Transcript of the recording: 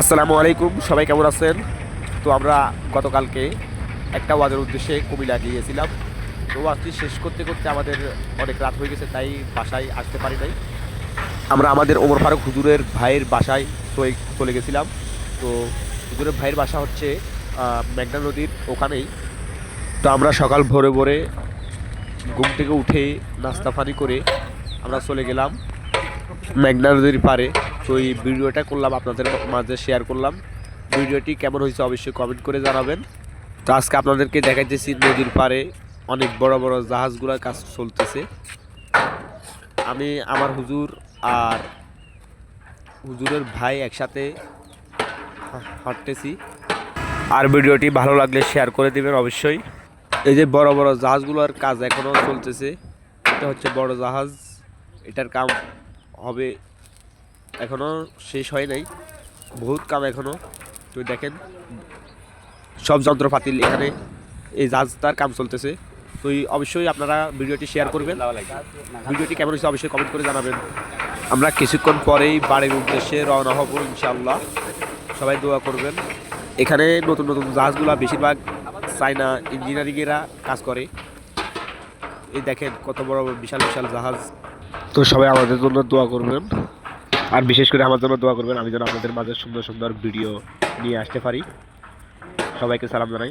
আসসালামু আলাইকুম, সবাই কেমন আছেন? তো আমরা গতকালকে একটা ওয়াজের উদ্দেশ্যে কুমিল্লা গিয়েছিলাম। তো ওয়াজটি শেষ করতে করতে আমাদের অনেক রাত হয়ে গেছে, তাই বাসায় আসতে পারি নাই। আমরা আমাদের ওমর ফারুক হুজুরের ভাইয়ের বাসায় চলে গেছিলাম। তো হুজুরের ভাইয়ের বাসা হচ্ছে মেঘনা নদীর ওখানেই। তো আমরা সকাল ভোরে ভোরে ঘুম থেকে উঠে নাস্তা পানি করে আমরা চলে গেলাম মেঘনা নদীর পাড়ে। তো এই ভিডিওটা করলাম, আপনাদের মাঝে শেয়ার করলাম। ভিডিওটি কেমন হয়েছে অবশ্যই কমেন্ট করে জানাবেন। তো আজকে আপনাদেরকে দেখাইতেছি নদীর পাড়ে অনেক বড় বড় জাহাজগুলোর কাজ চলতেছে। আমি আমার হুজুর আর হুজুরের ভাই একসাথে হাঁটতেছি। আর ভিডিওটি ভালো লাগলে শেয়ার করে দিবেন অবশ্যই। এই যে বড় বড় জাহাজগুলোর কাজ এখনও চলতেছে। এটা হচ্ছে বড় জাহাজ, এটার কাম হবে, এখনও শেষ হয় নাই, বহুত কাম এখনও। তো দেখেন সব যন্ত্রপাতি এখানে এই জাহাজটার কাম চলতেছে। তো অবশ্যই আপনারা ভিডিওটি শেয়ার করবেন। ভিডিওটি কেমন হয়েছে অবশ্যই কমেন্ট করে জানাবেন। আমরা কিছুক্ষণ পরেই বাড়ির উদ্দেশ্যে রওনা হব ইনশাআল্লাহ। সবাই দোয়া করবেন। এখানে নতুন নতুন জাহাজগুলো বেশিরভাগ চায়না ইঞ্জিনিয়ারিংয়েরা কাজ করে। এই দেখেন কত বড় বিশাল বিশাল জাহাজ। তো সবাই আমাদের জন্য দোয়া করবেন, আর বিশেষ করে আমার জন্য দোয়া করবেন, আমি যেন আপনাদের মাঝে সুন্দর সুন্দর ভিডিও নিয়ে আসতে পারি। সবাইকে সালাম জানাই।